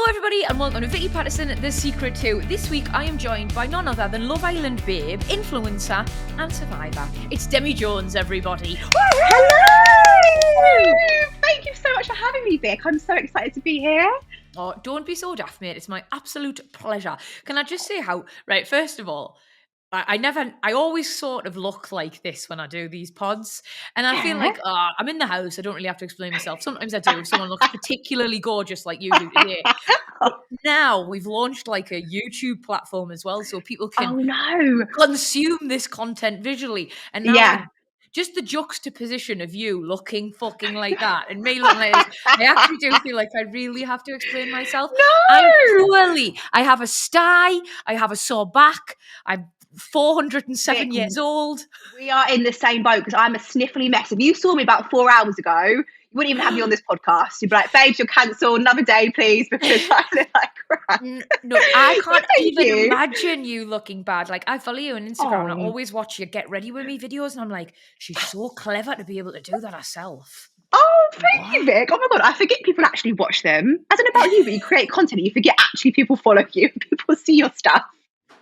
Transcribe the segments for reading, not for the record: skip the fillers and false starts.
everybody, and welcome to Vicky, Pattison, The Secret To. This week I am joined by none other than Love Island babe, influencer and survivor. It's Demi Jones, everybody. Hello! Thank you so much for having me, Vic. I'm so excited to be here. Oh, don't be so daft, mate. It's my absolute pleasure. Can I just say how, right, first of all, I always sort of look like this when I do these pods. And I feel like, I'm in the house. I don't really have to explain myself. Sometimes I do if someone looks particularly gorgeous like you do today. But now we've launched like a YouTube platform as well, so people can consume this content visually. And now like, just the juxtaposition of you looking fucking like that and me looking like this, I actually do feel like I really have to explain myself. I have a sty, I have a sore back, I'm 407 years old. We are in the same boat because I'm a sniffly mess. If you saw me about 4 hours ago, you wouldn't even have me on this podcast. You'd be like, babes, you'll cancel another day, please, because I look like crap. No, I can't even imagine you looking bad. Like, I follow you on Instagram and I always watch your Get Ready With Me videos and I'm like, she's so clever to be able to do that herself. Oh, thank you, Vic. Oh my God, I forget people actually watch them. I don't know about you, but you create content and you forget actually people follow you. People see your stuff.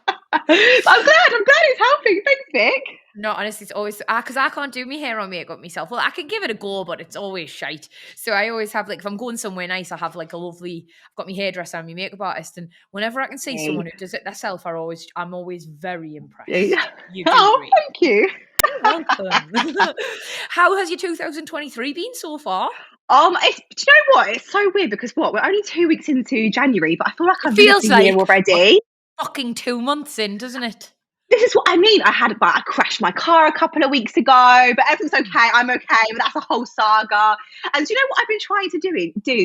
I'm glad it's helping. Thanks, Vic. No, honestly, it's always because I can't do my hair or makeup myself. Well, I can give it a go, but it's always shite. So I always have like, if I'm going somewhere nice, I have like I've got my hairdresser and my makeup artist, and whenever I can see someone who does it themselves, I'm always very impressed. Yeah. Thank you. You're welcome. How has your 2023 been so far? Do you know what? It's so weird because we're only 2 weeks into January, but I feel like I've been here already. Fucking 2 months in, doesn't it? This is what I mean. I crashed my car a couple of weeks ago, but everything's okay. I'm okay, but that's a whole saga. And do you know what I've been trying to do?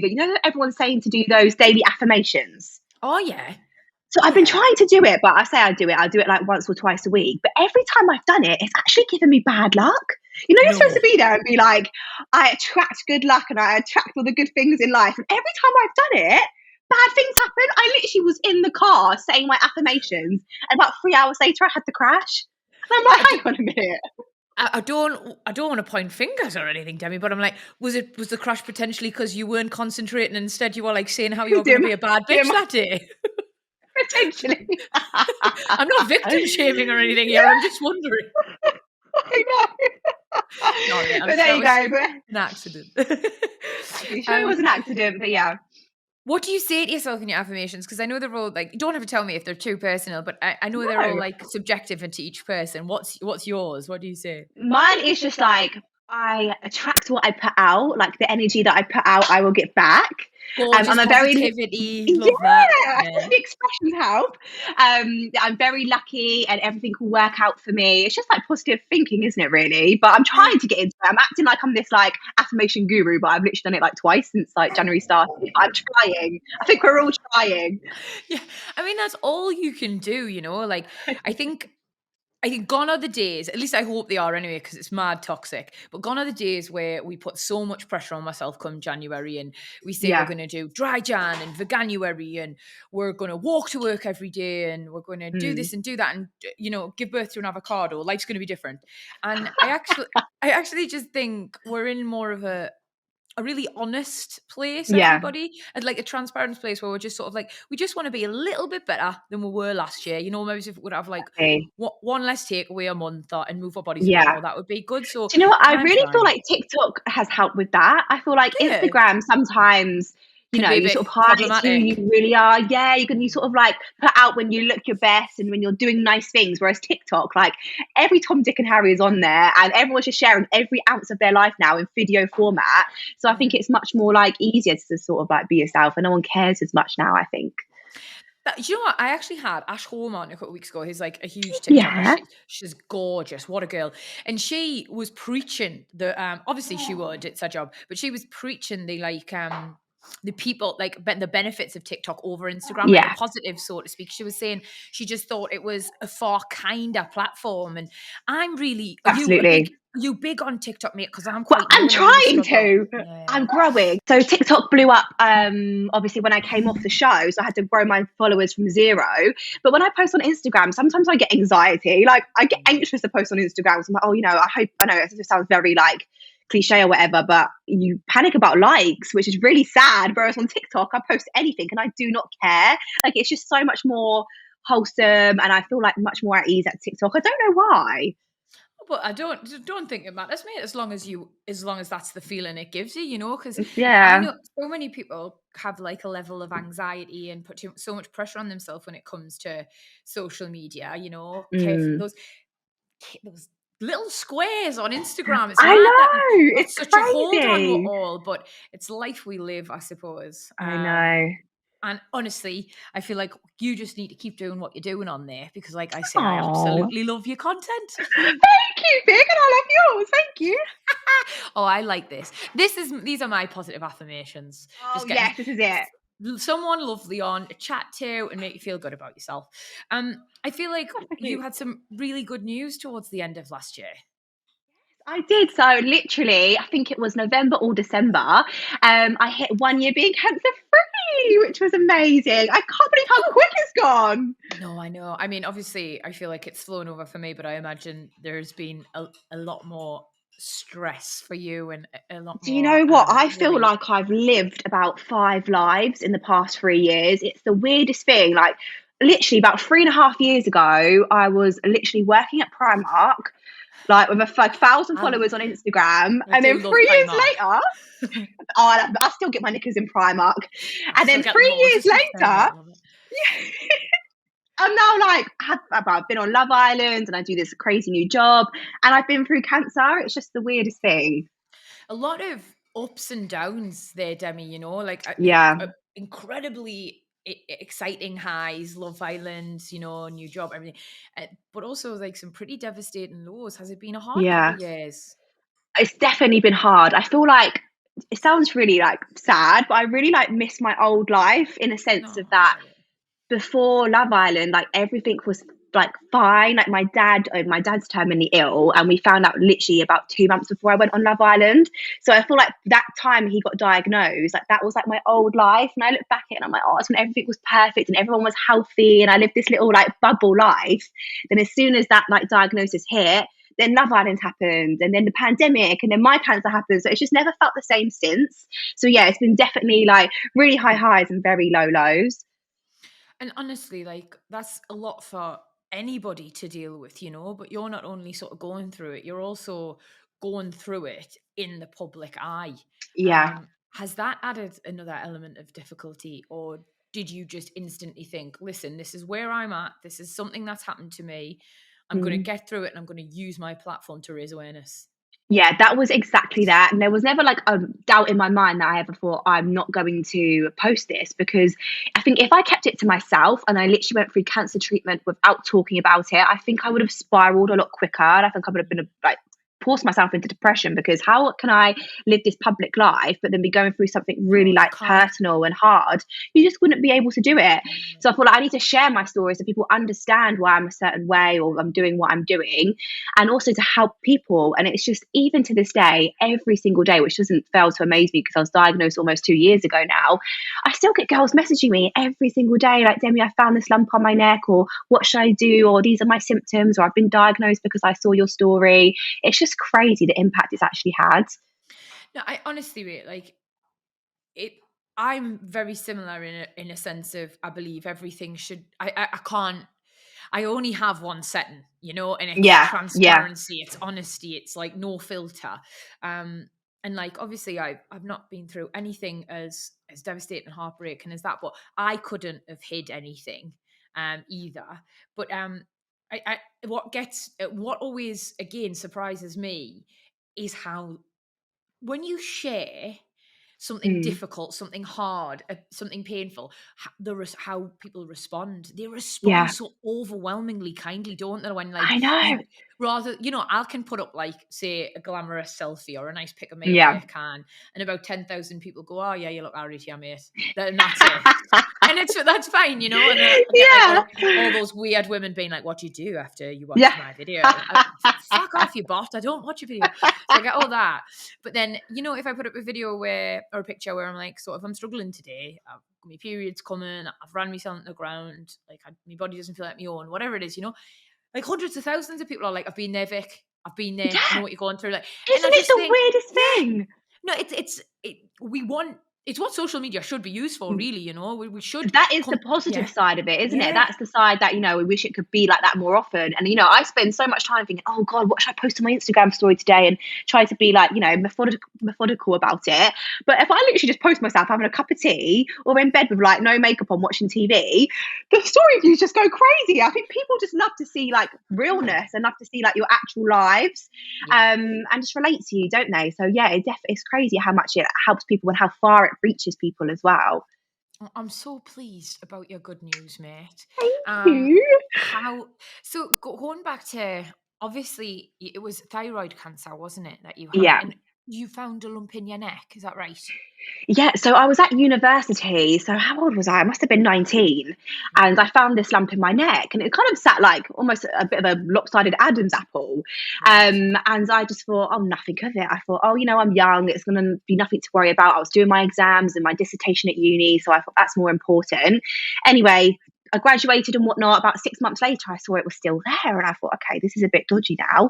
That, you know that everyone's saying to do those daily affirmations? Oh, yeah. So I've been trying to do it, but I'll do it like once or twice a week. But every time I've done it, it's actually given me bad luck. You know, you're supposed to be there and be like, I attract good luck and I attract all the good things in life. And every time I've done it, bad things happen. I literally was in the car saying my affirmations, and about 3 hours later, I had the crash. And I'm like, hang on a minute. I don't want to point fingers or anything, Demi, but I'm like, was the crash potentially because you weren't concentrating and instead you were like saying how you're going to be a bad bitch that day? Potentially. I'm not victim shaming or anything here. I'm just wondering. I know. But there you go. An accident. I'm sure it was an accident, but yeah. What do you say to yourself in your affirmations? Because I know they're all like, you don't have to tell me if they're too personal, but I know they're all like subjective into each person. What's yours? What do you say? Mine is just like, I attract what I put out, like the energy that I put out, I will get back. I'm a very positivity. Love that. Yeah. The expressions help. I'm very lucky and everything will work out for me. It's just like positive thinking, isn't it, really? But I'm trying to get into it. I'm acting like I'm this like affirmation guru, but I've literally done it like twice since like January started. I'm trying. I think we're all trying. Yeah, I mean that's all you can do, you know. Like I think gone are the days, at least I hope they are anyway, because it's mad toxic, but gone are the days where we put so much pressure on myself come January and we say we're going to do dry Jan and Veganuary and we're going to walk to work every day and we're going to do this and do that and, you know, give birth to an avocado. Life's going to be different. And I actually just think we're in more of a really honest place, everybody, and like a transparent place where we're just sort of like, we just want to be a little bit better than we were last year. You know, maybe if we would have like one less takeaway a month and move our bodies more, that would be good. So do you know what? I really feel like TikTok has helped with that. I feel like Instagram sometimes, you know, you sort of hide who you really are. Yeah, you sort of like put out when you look your best and when you're doing nice things. Whereas TikTok, like every Tom, Dick and Harry is on there and everyone's just sharing every ounce of their life now in video format. So I think it's much more like easier to sort of like be yourself and no one cares as much now, I think. You know what? I actually had Ash Home on a couple of weeks ago. He's like a huge TikToker. Yeah. She's gorgeous. What a girl. And she was preaching obviously she would, it's her job, but she was preaching the people, like the benefits of TikTok over Instagram, like the positive, so to speak. She was saying she just thought it was a far kinder platform. And I'm really, absolutely. You big on TikTok, mate? Because I'm trying to. Yeah. I'm growing. So TikTok blew up, obviously, when I came off the show. So I had to grow my followers from 0. But when I post on Instagram, sometimes I get anxiety. Like I get anxious to post on Instagram. So I'm like, oh, you know, I know it sounds very like cliche or whatever, but you panic about likes, which is really sad. Whereas on TikTok, I post anything and I do not care. Like, it's just so much more wholesome, and I feel like much more at ease at TikTok. I don't know why. But I don't think it matters, mate. As long as that's the feeling it gives you, you know. Because I Yeah. know so many people have like a level of anxiety and put so much pressure on themselves when it comes to social media. You know, careful Mm. those little squares on Instagram. It's I mad that know. got It's such a hold on us crazy. all, but it's life we live, I suppose. I know. And honestly, I feel like you just need to keep doing what you're doing on there because, like I say, I Oh, absolutely love your content. thank you, Vic, and I love yours. Thank you. Oh, I like this. These are my positive affirmations. Oh, Just getting yes, this is it. someone lovely on to chat to and make you feel good about yourself. I feel like Oh, thank you. you had some really good news towards the end of last year. I did. So literally, I think it was November or December. I hit 1 year being cancer free, which was amazing. I can't believe how Oh, quick it's gone. no, I know. I mean, obviously, I feel like it's flown over for me, but I imagine there's been a lot more stress for you and a lot Do you more know what? I feel worry. like I've lived about 5 lives in the past 3 years. It's the weirdest thing. Like, literally, about 3.5 years ago, I was literally working at Primark, like with a 1,000 I, followers on Instagram. I And do then love 3 years Primark. later, oh, I still get my knickers in Primark. I And still then get three loads of years stuff there, mate. later, I love it. I'm now like, I've been on Love Island and I do this crazy new job, and I've been through cancer. It's just the weirdest thing. A lot of ups and downs there, Demi, you know, like Yeah, incredibly exciting highs, Love Island, you know, new job, everything. But also like some pretty devastating lows. Has it been a hard couple yeah. of years? It's definitely been hard. I feel like it sounds really like sad, but I really like miss my old life in a sense No, of I that get it. before Love Island, like everything was like fine. Like my dad's terminally ill, and we found out literally about 2 months before I went on Love Island. So I feel like that time he got diagnosed, like that was like my old life. And I look back at it and I'm like, oh, it's when everything was perfect and everyone was healthy and I lived this little like bubble life. Then as soon as that like diagnosis hit, then Love Island happened, and then the pandemic, and then my cancer happened. So it's just never felt the same since. So yeah, it's been definitely like really high highs and very low lows. And honestly, like that's a lot for anybody to deal with, you know, but you're not only sort of going through it, you're also going through it in the public eye. Yeah. Has that added another element of difficulty, or did you just instantly think, listen, this is where I'm at, this is something that's happened to me, I'm going to Mm. get through it and I'm going to use my platform to raise awareness? Yeah, that was exactly that. And there was never like a doubt in my mind that I ever thought I'm not going to post this, because I think if I kept it to myself and I literally went through cancer treatment without talking about it, I think I would have spiraled a lot quicker. And I think I would have been like forced myself into depression, because how can I live this public life but then be going through something No, really you like can't. personal and hard? You just wouldn't be able to do it. No. So I feel like I need to share my story so people understand why I'm a certain way or I'm doing what I'm doing, and also to help people. And it's just, even to this day, every single day, which doesn't fail to amaze me because I was diagnosed almost 2 years ago now, I still get girls messaging me every single day like, Demi, I found this lump on my neck, or what should I do, or these are my symptoms, or I've been diagnosed because I saw your story. It's just crazy the impact it's actually had. No, I honestly, wait, like it. I'm very similar in a sense of I believe everything should. I can't. I only have one setting, you know, and it's Yeah, yeah. transparency, it's honesty, it's like no filter. And like obviously I've not been through anything as devastating and heartbreaking as that, but I couldn't have hid anything either. But I what always again surprises me is how when you share something Mm, difficult, something hard, something painful, how people respond. They respond yeah, so overwhelmingly kindly, don't they? When like I know. you rather, you know, I can put up like say a glamorous selfie or a nice pic of me Yeah. where I can, and about 10,000 people go, "Oh yeah, you look alright, yeah, mate," and that's it. And that's fine, you know. And I get like Yeah, all those weird women being like, "What do you do after you watch yeah. my video?" Fuck off, you bot! I don't watch your video. So I get all that. But then, you know, if I put up a video where or a picture where I'm like, sort of, I'm struggling today, I've got my periods coming, I've ran myself on the ground, like my body doesn't feel like my own, whatever it is, you know, like hundreds of thousands of people are like, I've been there, Vic. I've been there. I know Yeah. what you're going through. Like, and I Isn't it just the think, weirdest yeah, thing? no, it's what social media should be used for, really. We should That is the come, positive yeah, side of it, isn't it? yeah, That's the side that, we wish it could be like that more often. And, I spend so much time thinking, oh God, what should I post on my Instagram story today? And try to be like, methodical about it. But if I literally just post myself having a cup of tea or in bed with like no makeup on watching TV, the story views just go crazy. I think people just love to see like realness and love to see like your actual lives, yeah. and just relate to you, don't they? So yeah, it's crazy how much it helps people and how far it reaches people as well. I'm so pleased about your good news, mate. Thank Um, you. how so going back to, obviously it was thyroid cancer, wasn't it, that you had, Yeah. and you found a lump in your neck? Is that right? Yeah, so I was at university. So how old was I? I must have been 19. And Mm, I found this lump in my neck and it kind of sat like almost a bit of a lopsided Adam's apple. right. And I just thought, oh, nothing of it. I thought, oh, I'm young. It's going to be nothing to worry about. I was doing my exams and my dissertation at uni. So I thought that's more important. Anyway, I graduated and whatnot. About 6 months later, I saw it was still there. And I thought, okay, this is a bit dodgy now.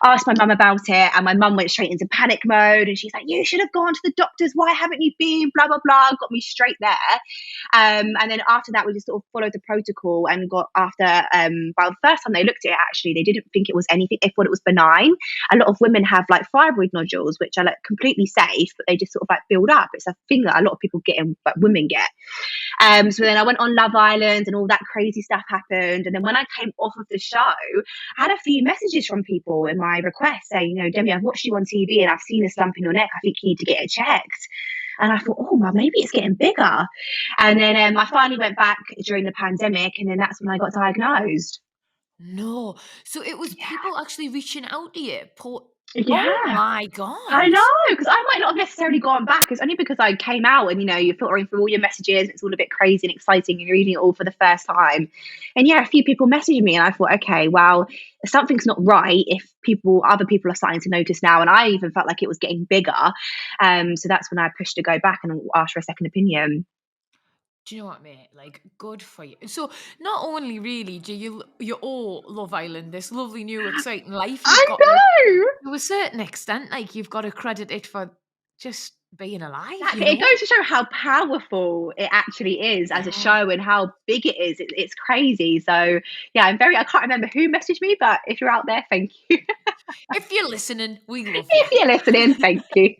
Asked my mum about it, and my mum went straight into panic mode. And she's like, "You should have gone to the doctors. Why haven't you been? Blah blah blah." Got me straight there. And then after that, we just sort of followed the protocol and got after. Well, the first time they looked at it, actually, they didn't think it was anything. They thought it was benign. A lot of women have like thyroid nodules, which are like completely safe, but they just sort of like build up. It's a thing that a lot of people get, and but women get. So then I went on Love Island and all that crazy stuff happened. And then when I came off of the show, I had a few messages from people in my request saying, Demi, I've watched you on TV and I've seen this lump in your neck. I think you need to get it checked. And I thought, oh, well, maybe it's getting bigger. And then I finally went back during the pandemic, and then that's when I got diagnosed. No. So it was people actually reaching out to you. Oh Yeah. my I God. know, because I might not have necessarily gone back. It's only because I came out and, you're filtering through all your messages. It's all a bit crazy and exciting and you're reading it all for the first time. And yeah, a few people messaged me and I thought, okay, well, something's not right if other people are starting to notice now. And I even felt like it was getting bigger. So that's when I pushed to go back and ask for a second opinion. Do you know what, mate? Like, good for you. So, not only really do you all Love Island, this lovely new exciting life I you've got, like, know. to a certain extent, like you've got to credit it for just being alive. Exactly. It goes to show how powerful it actually is as a Yeah. show and how big it is. It's crazy. So yeah, I can't remember who messaged me, but if you're out there, thank you. If you're listening, we love you. If you're listening, thank you.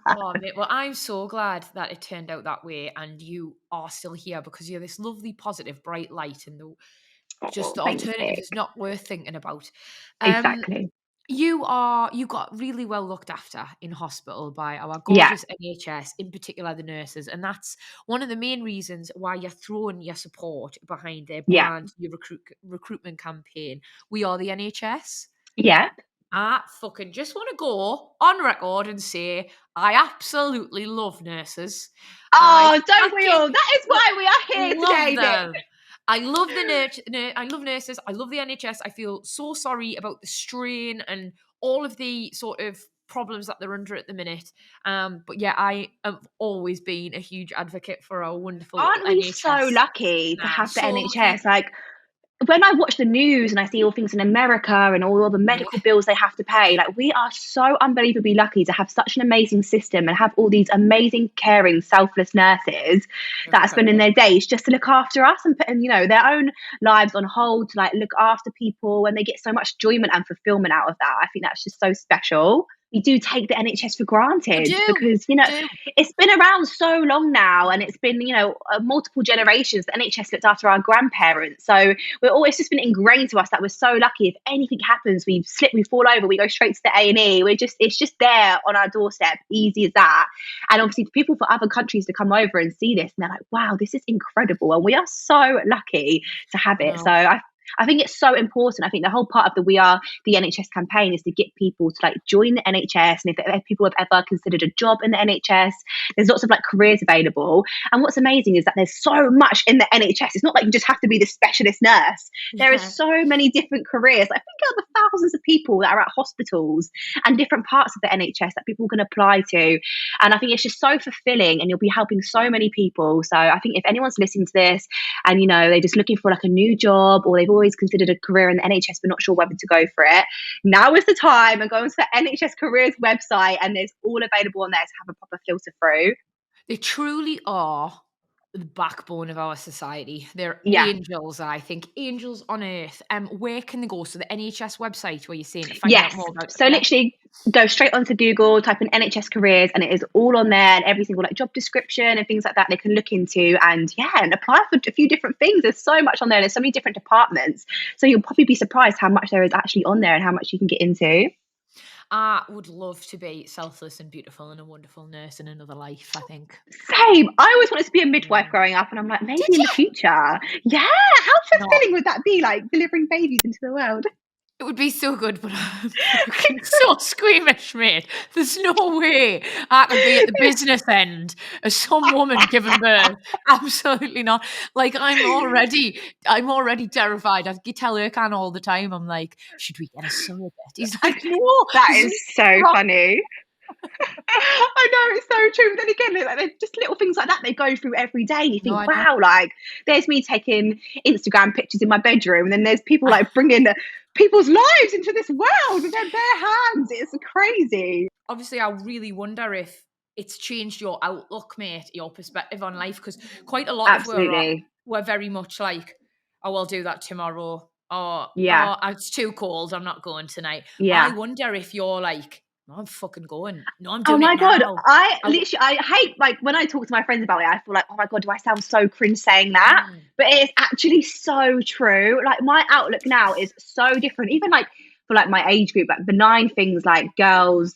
Oh, mate. Well, I'm so glad that it turned out that way, and you are still here because you're this lovely, positive, bright light, and just Oh, the thanks, alternative Vic. is not worth thinking about. Um, Exactly. you got really well looked after in hospital by our Yeah. gorgeous NHS, in particular the nurses, and that's one of the main reasons why you're throwing your support behind their Yeah. brand new recruitment campaign. We are the NHS. Yeah. I fucking just want to go on record and say I absolutely love nurses. I Oh, don't we fucking all? That is why we are here love today, Vic. them. I love I love nurses. I love the NHS. I feel so sorry about the strain and all of the sort of problems that they're under at the minute. But yeah, I have always been a huge advocate for our wonderful little Aren't we so NHS. lucky to Nah, have the so lucky. NHS? Like, when I watch the news and I see all things in America and all the Yeah, medical bills they have to pay, like we are so unbelievably lucky to have such an amazing system and have all these amazing, caring, selfless nurses they're that are spending incredible. their days just to look after us and putting, their own lives on hold to like look after people, and they get so much enjoyment and fulfillment out of that. I think that's just so special. We do take the NHS for We granted do. because, We do. it's been around so long now, and it's been, multiple generations. The NHS looked after our grandparents. So we're always just been ingrained to us that we're so lucky. If anything happens, we slip, we fall over, we go straight to the A&E. It's just there on our doorstep, easy as that. And obviously for people for other countries to come over and see this, and they're like, wow, this is incredible. And we are so lucky to have I it. So know. I think it's so important. I think the whole part of the We Are the NHS campaign is to get people to like join the NHS. And if people have ever considered a job in the NHS, there's lots of like careers available. And what's amazing is that there's so much in the NHS. It's not like you just have to be the specialist nurse. There is Yeah. so many different careers. I think of the thousands of people that are at hospitals and different parts of the NHS that people can apply to. And I think it's just so fulfilling, and you'll be helping so many people. So I think if anyone's listening to this and they're just looking for like a new job, or they've always considered a career in the NHS but not sure whether to go for it, now is the time, and go onto the NHS careers website, and there's all available on there to have a proper filter through. They truly are the backbone of our society. They're Yeah. angels, I think. Angels on earth. Where can they go? So the NHS website where you're saying to find out Yes. more about So literally go straight onto Google, type in NHS careers, and it is all on there, and every single like job description and things like that they can look into, and and apply for a few different things. There's so much on there. There's so many different departments. So you'll probably be surprised how much there is actually on there and how much you can get into. I would love to be selfless and beautiful and a wonderful nurse in another life, I think. Same. I always wanted to be a midwife growing up, and I'm like, maybe Did in you? the future. Yeah. How fulfilling would that be, like delivering babies into the world? It would be so good, but I'm fucking so squeamish, mate. There's no way I could be at the business end as some woman giving birth. Absolutely not. Like I'm already terrified. I tell Erkan all the time. I'm like, should we get a surrogate? He's like, no. That is so funny. I know, it's so true. But then again, they're just little things like that they go through every day. You think, wow, like there's me taking Instagram pictures in my bedroom, and then there's people like bringing people's lives into this world with their bare hands. It's crazy. Obviously, I really wonder if it's changed your outlook, mate, your perspective on life, because quite a lot of we're very much like, oh, I'll do that tomorrow. Or, oh, it's too cold. I'm not going tonight. Yeah. I wonder if you're like, no, I'm fucking going. No, I'm doing it now. God. I hate, like, when I talk to my friends about it, I feel like, oh my God, do I sound so cringe saying that? But it is actually so true. Like, my outlook now is so different. Even like for like my age group, like benign things like girls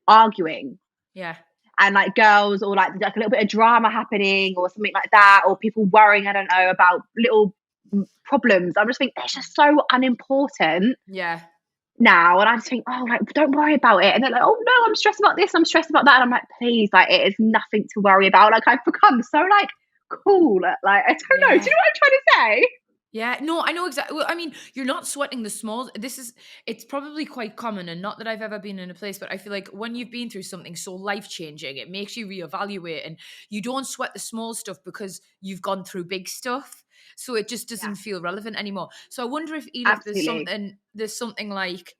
arguing. Yeah. And like girls, or like a little bit of drama happening or something like that, or people worrying, I don't know, about little problems. I just think it's just so unimportant. Yeah. Now, and I just think, oh, like, don't worry about it. And they're like, oh no, I'm stressed about this, I'm stressed about that. And I'm like, please, like, it is nothing to worry about. Like, I've become so like cool. Like, I don't know. Do you know what I'm trying to say? Yeah, no, I know exactly. Well, I mean, you're not sweating the small. It's probably quite common, and not that I've ever been in a place, but I feel like when you've been through something so life changing, it makes you reevaluate, and you don't sweat the small stuff because you've gone through big stuff. So it just doesn't feel relevant anymore. So I wonder if Edith, there's something like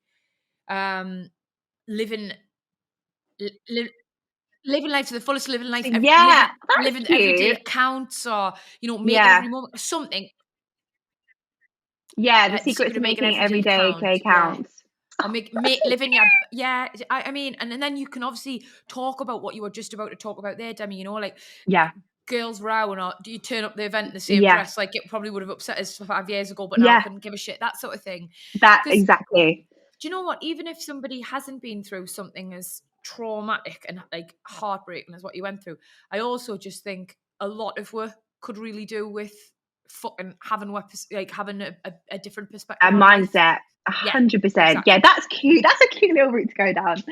living life to the fullest, living life living every day counts, or making every moment something. Yeah, the secret to making every day counts. Or make living your I mean, and then you can obviously talk about what you were just about to talk about there, Demi, like girls row, or do you turn up the event in the same dress? Like, it probably would have upset us 5 years ago, but now I couldn't give a shit, that sort of thing. Exactly. Do you know what? Even if somebody hasn't been through something as traumatic and like heartbreaking as what you went through, I also just think a lot of work could really do with fucking having a different perspective, a mindset. 100%. Yeah, that's cute. That's a cute little route to go down.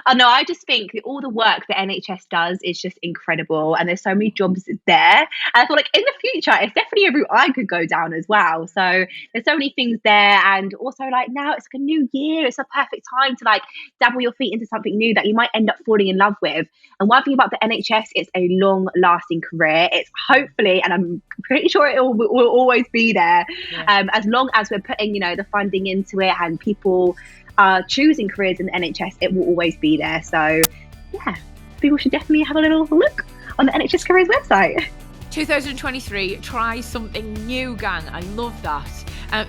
Oh no, I just think all the work that NHS does is just incredible, and there's so many jobs there. And I feel like in the future, it's definitely a route I could go down as well. So there's so many things there, and also like now it's like a new year. It's a perfect time to like dabble your feet into something new that you might end up falling in love with. And one thing about the NHS, it's a long-lasting career. It's hopefully, and I'm pretty sure it will always be there, as long as we're putting, the funding into it and people are choosing careers in the NHS, it will always be there. So, yeah, people should definitely have a little look on the NHS careers website. 2023, try something new, gang. I love that.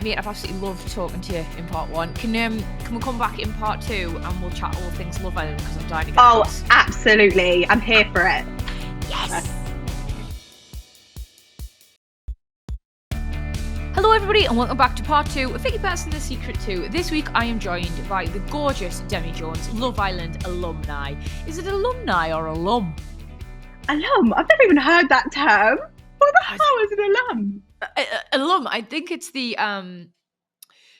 Mate, I've absolutely loved talking to you in part 1. Can we come back in part 2 and we'll chat all things Love Island, because I'm dying to get across. Absolutely. I'm here for it. Yes. Hello everybody, and welcome back to part 2 of Vicky, Pattison, The Secret 2. This week I am joined by the gorgeous Demi Jones, Love Island alumni. Is it alumni or alum? Alum? I've never even heard that term. What the hell is an alum? Alum, I think it's the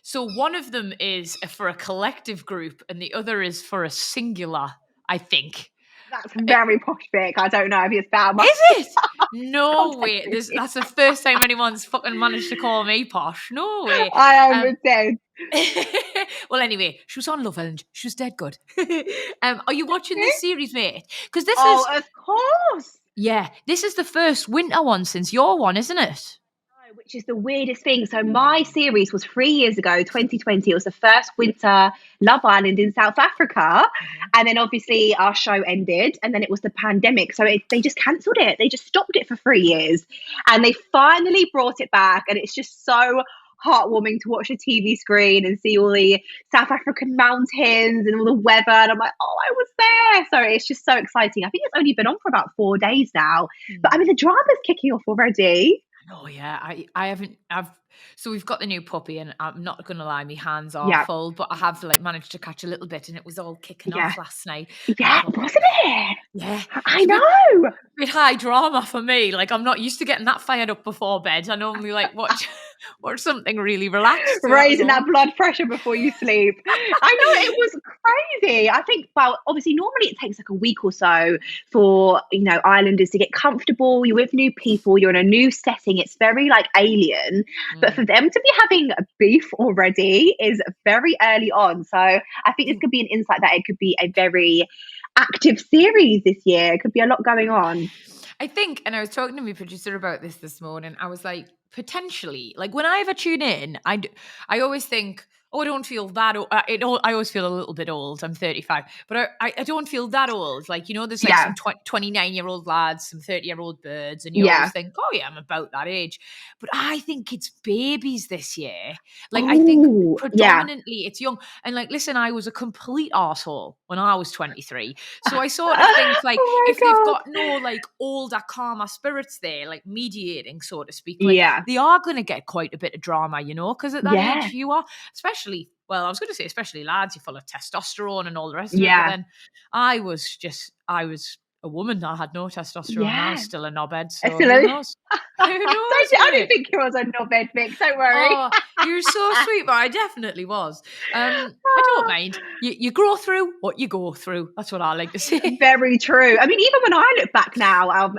so one of them is for a collective group and the other is for a singular, I think. That's very posh, Vic. I don't know if it's bad. Is it? No way. That's the first time anyone's fucking managed to call me posh. No way. I am dead. Well, anyway, she was on Love Island. She was dead good. Are you watching this series, mate? Because this is... of course. Yeah, this is the first winter one since your one, isn't it? which is the weirdest thing. So my series was 3 years ago, 2020. It was the first winter Love Island in South Africa. Mhm. And then obviously our show ended, and then it was the pandemic. So they just cancelled it. They just stopped it for 3 years. And they finally brought it back. And it's just so heartwarming to watch a TV screen and see all the South African mountains and all the weather. And I'm like, oh, I was there. So it's just so exciting. I think it's only been on for about 4 days now. But I mean, the drama's kicking off already. Oh yeah, I haven't. So we've got the new puppy, and I'm not gonna lie, my hands are Yeah. full, but I have like managed to catch a little bit, and it was all kicking Yeah. off last night. Yeah, Thought, wasn't it? yeah, I it's know. a bit high drama for me. Like I'm not used to getting that fired up before bed. I normally like watch something really relaxed. So that was Raising all. that blood pressure before you sleep. I know, it was crazy. I think, well, obviously, normally it takes like a week or so for, islanders to get comfortable. You're with new people, you're in a new setting. It's very like alien. But for them to be having a beef already is very early on. So I think this could be an insight that it could be a very active series this year. It could be a lot going on. I think, and I was talking to my producer about this morning. I was like, potentially, like when I ever tune in, I always think, oh, I don't feel that old. I always feel a little bit old. I'm 35, but I don't feel that old. Like, there's like Yeah. some 29-year-old lads, some 30-year-old birds, and you Yeah. always think, oh yeah, I'm about that age. But I think it's babies this year. Like, I think Oh, yeah. predominantly it's young. And like, listen, I was a complete arsehole when I was 23. So I sort of think like, Oh if my they've God. got no like older, calmer spirits there, like mediating, so to speak, like Yeah. they are going to get quite a bit of drama, because at that Yeah. age you are, especially, well, I was going to say, especially lads, you're full of testosterone and all the rest of it. But Yeah. then I was a woman. I had no testosterone. I was Yeah. still a knobhead. So who Absolutely. knows? Who knows, I don't mate? think you was a knobhead, Vic. Don't worry. Oh, you're so sweet, but I definitely was. I don't mind. You grow through what you go through. That's what I like to say. Very true. I mean, even when I look back now, I've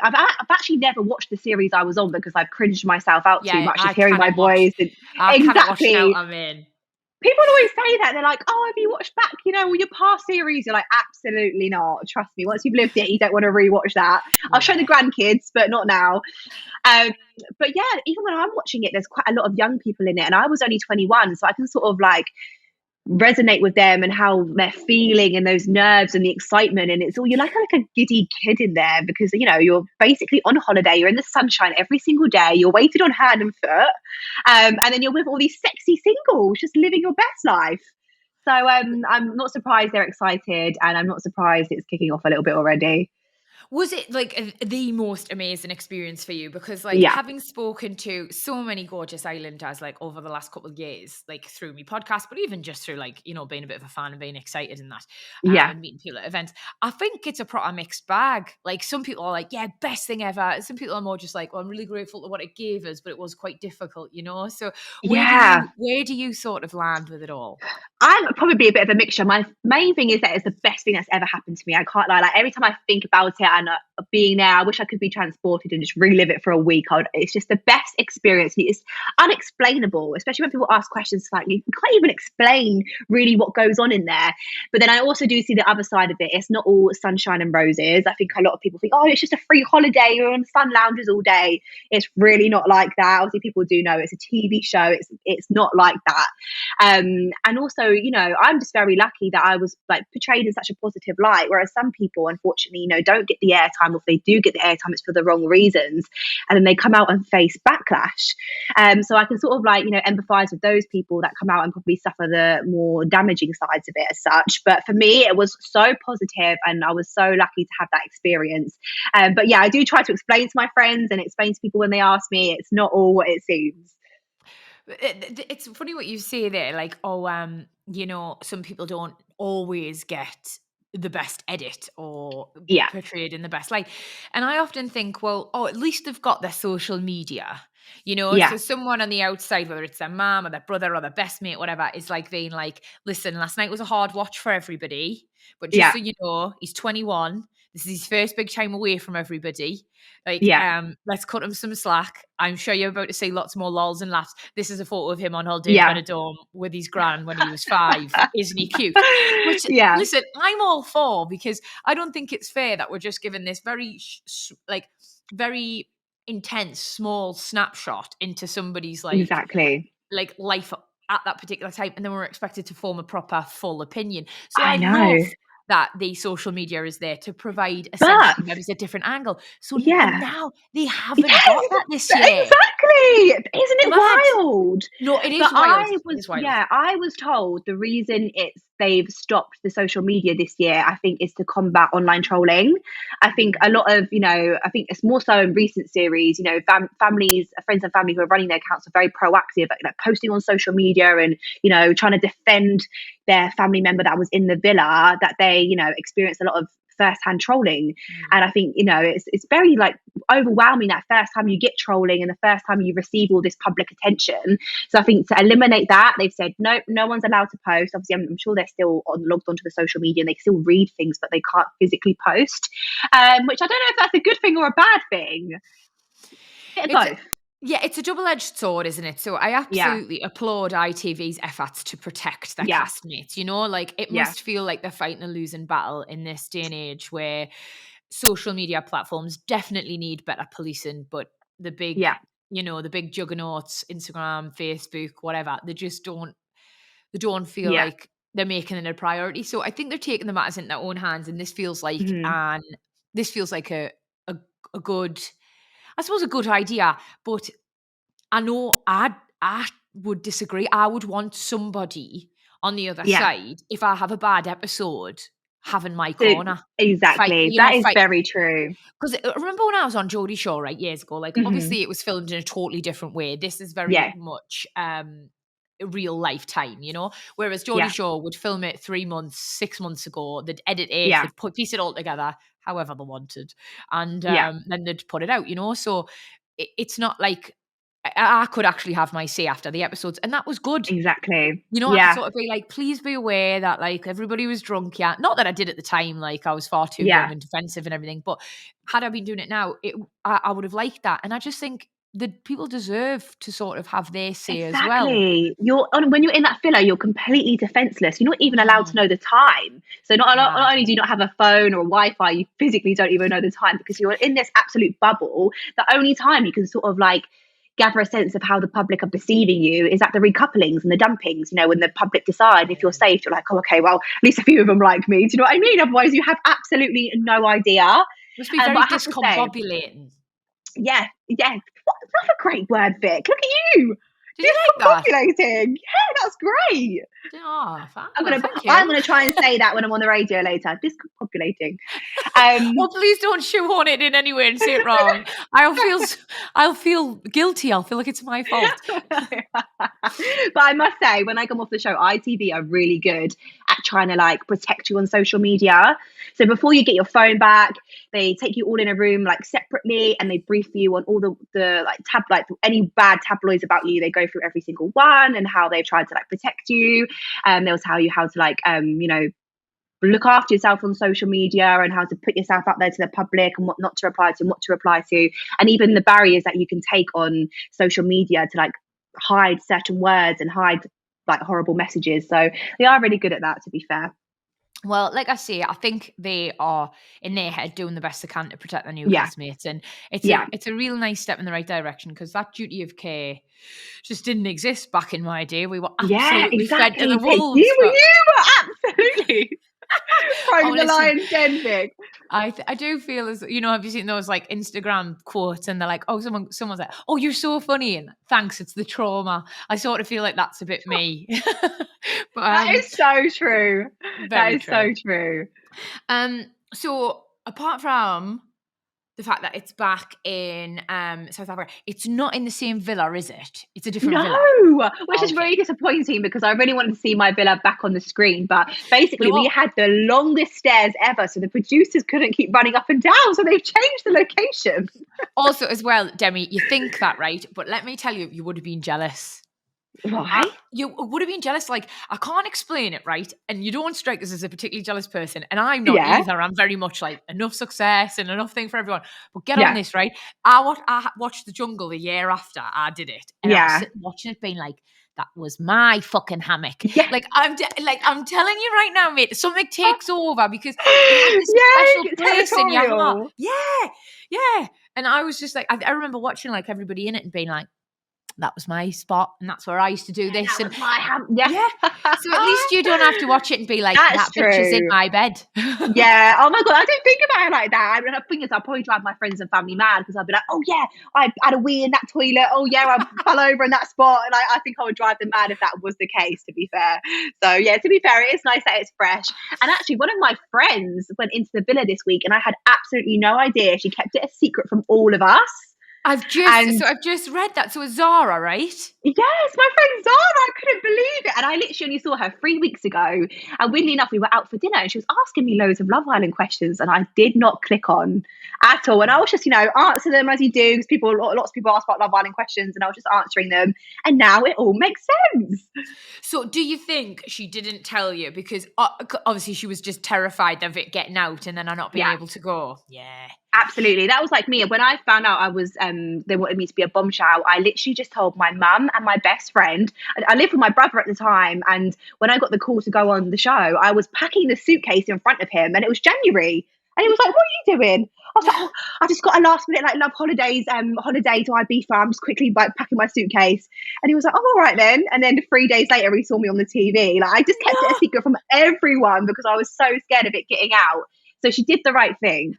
actually never watched the series I was on because I've cringed myself out too Yeah, much I just hearing my cannot watch. voice. And I cannot watch now. exactly. I'm in. People always say that. They're like, oh, have you watched back, all your past series? You're like, absolutely not. Trust me. Once you've lived it, you don't want to rewatch that. I'll show the grandkids, but not now. But yeah, even when I'm watching it, there's quite a lot of young people in it. And I was only 21, so I can sort of like resonate with them and how they're feeling and those nerves and the excitement. And it's all, you're like a giddy kid in there because, you're basically on holiday. You're in the sunshine every single day. You're weighted on hand and foot. And then you're with all these sexy singles just living your best life. So I'm not surprised they're excited, and I'm not surprised it's kicking off a little bit already. Was it like the most amazing experience for you? Because like Yeah. having spoken to so many gorgeous islanders like over the last couple of years, like through my podcast, but even just through like, being a bit of a fan and being excited in that, Yeah. and meeting people at events, I think it's a proper mixed bag. Like some people are like, yeah, best thing ever. Some people are more just like, well, I'm really grateful to what it gave us, but it was quite difficult, So Yeah. where do you sort of land with it all? I'm probably a bit of a mixture. My main thing is that it's the best thing that's ever happened to me. I can't lie. Like every time I think about it and being there, I wish I could be transported and just relive it for a week. It's just the best experience. It's unexplainable, especially when people ask questions like you can't even explain really what goes on in there. But then I also do see the other side of it. It's not all sunshine and roses. I think a lot of people think, oh, it's just a free holiday. You're on sun lounges all day. It's really not like that. Obviously, people do know it's a TV show. It's not like that. And also, I'm just very lucky that I was like portrayed in such a positive light, whereas some people, unfortunately, don't get the airtime, or if they do get the airtime, it's for the wrong reasons, and then they come out and face backlash. So I can sort of like, empathize with those people that come out and probably suffer the more damaging sides of it as such. But for me, it was so positive, and I was so lucky to have that experience. But yeah, I do try to explain to my friends and explain to people when they ask me, it's not all what it seems. It's funny what you say there, like, oh, some people don't always get the best edit or Yeah. portrayed in the best light. And I often think, well, oh, at least they've got their social media, Yeah. so someone on the outside, whether it's their mom or their brother or their best mate, whatever, is like being like, listen, last night was a hard watch for everybody, but just Yeah. so you know, he's 21. This is his first big time away from everybody. Like, Yeah. let's cut him some slack. I'm sure you're about to see lots more lols and laughs. This is a photo of him on holiday Yeah. in Benidorm with his gran when he was 5. Isn't he cute? Which, Yeah. listen, I'm all for, because I don't think it's fair that we're just given this very intense small snapshot into somebody's like Exactly. life at that particular time, and then we're expected to form a proper full opinion. So I I love know. that the social media is there to provide But essentially maybe a different angle. So and yeah. now they haven't got Yes, that this year. exactly. Isn't It's it mad. wild? No, it But is wild. It is wild. I was told the reason they've stopped the social media this year, I think, is to combat online trolling. I think a lot of, I think it's more so in recent series, families, friends and family who are running their accounts are very proactive at posting on social media and, trying to defend their family member that was in the villa, that they, experienced a lot of first-hand trolling. And I think, it's very like overwhelming that first time you get trolling and the first time you receive all this public attention. So I think to eliminate that, they've said nope, no one's allowed to post. Obviously, I'm sure they're still logged onto the social media and they still read things, but they can't physically post, which I don't know if that's a good thing or a bad thing. Bit of both. Yeah, it's a double-edged sword, isn't it? So I Yeah, absolutely applaud ITV's efforts to protect their yeah, castmates. Like it yeah, must feel like they're fighting a losing battle in this day and age where social media platforms definitely need better policing, but the big, yeah, the big juggernauts, Instagram, Facebook, whatever, they don't feel yeah. like they're making it a priority. So I think they're taking the matters into their own hands, and this feels like Hmm. a, a good, I suppose, a good idea. But I know I would disagree. I would want somebody on the other Yeah. side, if I have a bad episode, having my So, corner. Fight, exactly. That is very true. because remember when I was on Geordie Shore, right, years ago, like Hmm. obviously it was filmed in a totally different way. This is very Yeah, much real lifetime, whereas Geordie yeah, Shore would film it 3 months, 6 months ago, they'd edit it, yeah, they'd piece it all together however they wanted, and yeah. then they'd put it out, so it's not like I could actually have my say after the episodes, and that was good. Exactly. I could Yeah, sort of be like, please be aware that like everybody was drunk. Yeah. Not that I did at the time, like I was far too young yeah. and defensive and everything. But had I been doing it now, I would have liked that. And I just think that people deserve to sort of have their say as well. Exactly. When you're in that filler, you're completely defenseless. You're not even allowed to Oh, know the time. So mad. not only do you not have a phone or Wi-Fi, you physically don't even know the time because you're in this absolute bubble. The only time you can sort of like gather a sense of how the public are perceiving you is at the recouplings and the dumpings. When the public decide if you're safe, you're like, oh, okay, well, at least a few of them like me. Do you know what I mean? Otherwise, you have absolutely no idea. Must be very But I have to say, discombobulating. yeah, yeah. What a great word, Vic. Look at you. Did you like that? Discombobulating. Yeah, that's great. Oh, well, thank I'm you. gonna try and say that when I'm on the radio later. Discombobulating. Well, please don't shoehorn it in anyway and say it wrong. I'll feel guilty. I'll feel like it's my fault. But I must say, when I come off the show, ITV are really good at trying to like protect you on social media. So before you get your phone back, they take you all in a room like separately, and they brief you on all the like any bad tabloids about you. They go through every single one and how they've tried to like protect you. They'll tell you how to like look after yourself on social media and how to put yourself out there to the public and what not to reply to and what to reply to, and even the barriers that you can take on social media to like hide certain words and hide like horrible messages. So they are really good at that, to be fair. Well, like I say, I think they are in their head doing the best they can to protect their new Yeah, castmates, and it's a yeah, it's a real nice step in the right direction because that duty of care just didn't exist back in my day. We were yeah, absolutely fed to exactly. the Vic, wolves. you were absolutely Oh, throwing the listen, lion's den, Vic. I do feel as have you seen those like Instagram quotes and they're like, oh, someone's like, oh, you're so funny, and thanks, it's the trauma. I sort of feel like that's a bit me, but That is so true. That very is true. so true. So apart from the fact that it's back in South Africa, it's not in the same villa, is it? It's a different villa. No, which is Okay. really disappointing because I really wanted to see my villa back on the screen. But You basically, know we what? had the longest stairs ever, so the producers couldn't keep running up and down, so they've changed the location. Also, as well, Demi, you think that, right? But let me tell you, you would have been jealous. Why? You would have been jealous. Like, I can't explain it, right? And you don't strike us as a particularly jealous person. And I'm not Yeah, either. I'm very much like enough success and enough thing for everyone. But get on yeah, this, right? I watched The Jungle the year after I did it. And I was yeah, sitting watching it being like, that was my fucking hammock. yeah. Like, I'm telling you right now, mate, something takes over because it had this special Yay, place in your heart. territorial. Yeah, yeah. And I was just like, I remember watching like everybody in it and being like, that was my spot, and that's where I used to do this. That And was my yeah, so at least you don't have to watch it and be like, That's that bitch is in true. my bed. Yeah. Oh my God. I didn't think about it like that. I mean, the thing is, I'll probably drive my friends and family mad because I'll be like, oh yeah, I had a wee in that toilet. Oh yeah, I fell over in that spot. And I think I would drive them mad if that was the case, to be fair. So yeah, to be fair, it is nice that it's fresh. And actually, one of my friends went into the villa this week and I had absolutely no idea. She kept it a secret from all of us. I've just read that. So it's Zara, right? Yes, my friend Zara, I couldn't believe it. And I literally only saw her 3 weeks ago. And weirdly enough, we were out for dinner and she was asking me loads of Love Island questions and I did not click on at all. And I was just, answer them as you do because lots of people ask about Love Island questions and I was just answering them. And now it all makes sense. So do you think she didn't tell you because obviously she was just terrified of it getting out and then not being able to go? Yeah. Absolutely. That was like me. When I found out I was, they wanted me to be a bombshell, I literally just told my mum and my best friend. I lived with my brother at the time. And when I got the call to go on the show, I was packing the suitcase in front of him and it was January. And he was like, what are you doing? I was like, oh, I just got a last minute Love Holidays holiday to Ibiza. I'm just quickly packing my suitcase. And he was like, oh, all right then. And then 3 days later, he saw me on the TV. Like I just kept it a secret from everyone because I was so scared of it getting out. So she did the right thing.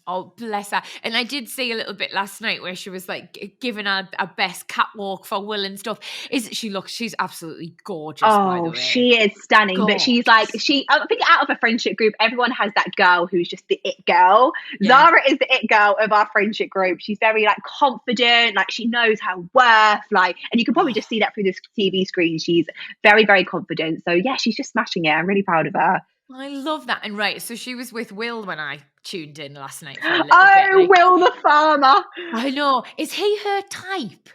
Oh, bless her. And I did see a little bit last night where she was like giving her best catwalk for Will and stuff. She's absolutely gorgeous, by the way. She is stunning. Gorgeous. But she's like, I think out of a friendship group, everyone has that girl who's just the it girl. Yeah. Zara is the it girl of our friendship group. She's very like confident, like she knows her worth, like, and you can probably just see that through this TV screen. She's very, very confident. So yeah, she's just smashing it. I'm really proud of her. I love that. And right, so she was with Will when I tuned in last night for a little bit. Like, Will the farmer. I know. Is he her type?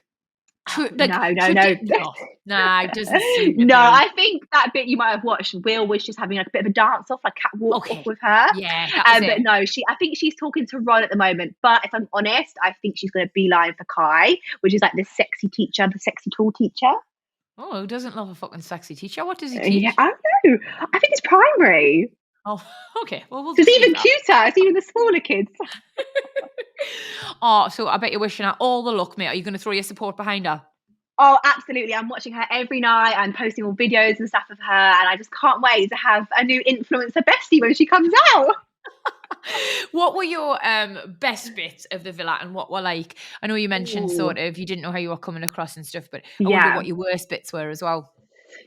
No. Nah, it doesn't seem No, I think that bit you might have watched, Will was just having like a bit of a dance off, like catwalk off with her. Yeah, but no, I think she's talking to Ron at the moment. But if I'm honest, I think she's going to beeline for Kai, which is like the sexy teacher, the sexy tall teacher. Oh, who doesn't love a fucking sexy teacher? What does he teach? Yeah, I don't know. I think it's primary. Oh, okay. Well, it's even cuter. It's even the smaller kids. Oh, so I bet you're wishing her all the luck, mate. Are you going to throw your support behind her? Oh, absolutely. I'm watching her every night. I'm posting all videos and stuff of her. And I just can't wait to have a new influencer bestie when she comes out. What were your best bits of the villa and what were like, I know you mentioned sort of you didn't know how you were coming across and stuff, but I wonder what your worst bits were as well.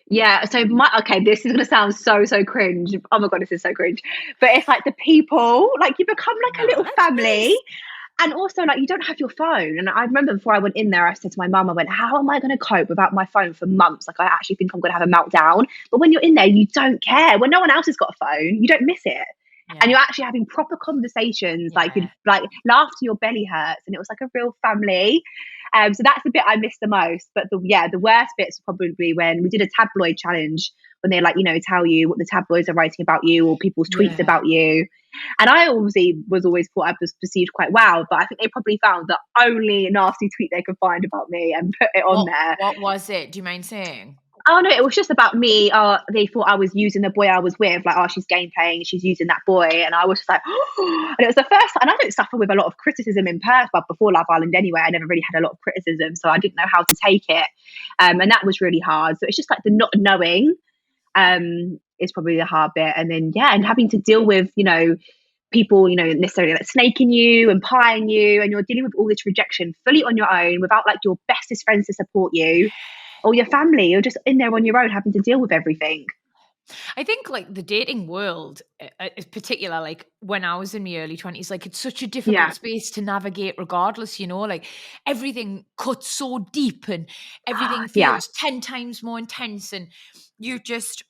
Yeah, so this is going to sound so cringe. Oh my God, this is so cringe. But it's like the people, like you become like a little family. Nice. And also like you don't have your phone. And I remember before I went in there, I said to my mum, I went, how am I going to cope without my phone for months? Like I actually think I'm going to have a meltdown. But when you're in there, you don't care. When no one else has got a phone, you don't miss it. Yeah. And you're actually having proper conversations, like you'd like laugh till your belly hurts, and it was like a real family. So that's the bit I miss the most. But the worst bits were probably when we did a tabloid challenge, when they like tell you what the tabloids are writing about you or people's tweets about you. And I obviously was always thought I was perceived quite well, but I think they probably found the only nasty tweet they could find about me and put it on there. What was it? Do you mind saying? Oh no, it was just about me. They thought I was using the boy I was with, like, she's game playing, she's using that boy, and I was just like, oh. And it was the first time. And I don't suffer with a lot of criticism in Perth, but before Love Island anyway, I never really had a lot of criticism, so I didn't know how to take it, and that was really hard. So it's just like the not knowing, is probably the hard bit, and then and having to deal with people necessarily like snaking you and pieing you, and you're dealing with all this rejection fully on your own without like your bestest friends to support you. Or your family, you're just in there on your own having to deal with everything. I think like the dating world, in particular, like when I was in my early 20s, like it's such a difficult space to navigate regardless, like everything cuts so deep and everything feels 10 times more intense, and you just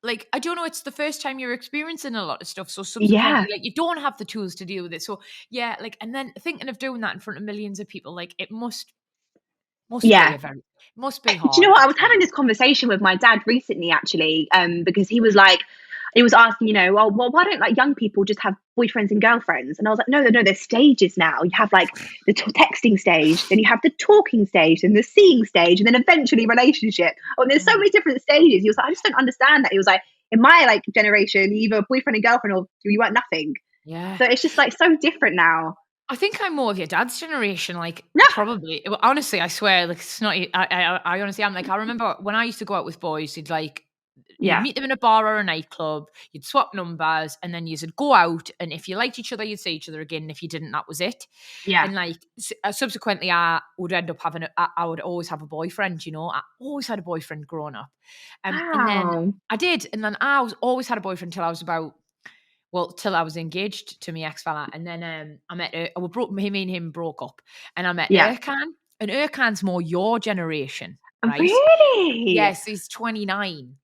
like, I don't know, it's the first time you're experiencing a lot of stuff. So subsequently, like you don't have the tools to deal with it. So like, and then thinking of doing that in front of millions of people, like it must be hard. Do you know what? I was having this conversation with my dad recently, actually, because he was asking, well, why don't like young people just have boyfriends and girlfriends? And I was like, no, there's stages now. You have like the texting stage, then you have the talking stage, and the seeing stage, and then eventually relationship. Oh, and there's so many different stages. He was like, I just don't understand that. He was like, in my like generation, either boyfriend and girlfriend or you weren't nothing. Yeah. So it's just like so different now. I think I'm more of your dad's generation, like, No. probably. Well, honestly, I swear, like, it's not. I honestly am. Like, I remember when I used to go out with boys, you'd Yeah. meet them in a bar or a nightclub, you'd swap numbers, and then you'd go out. And if you liked each other, you'd see each other again. And if you didn't, that was it. Yeah. And like subsequently, I would end up having. I would always have a boyfriend. I always had a boyfriend growing up, and then Wow. I did, and then always had a boyfriend till I was about. Well, till I was engaged to my ex fella, and then I met. Me and him broke up, and I met Yeah. Erkan, and Erkan's more your generation, right? Really? Yes, he's 29.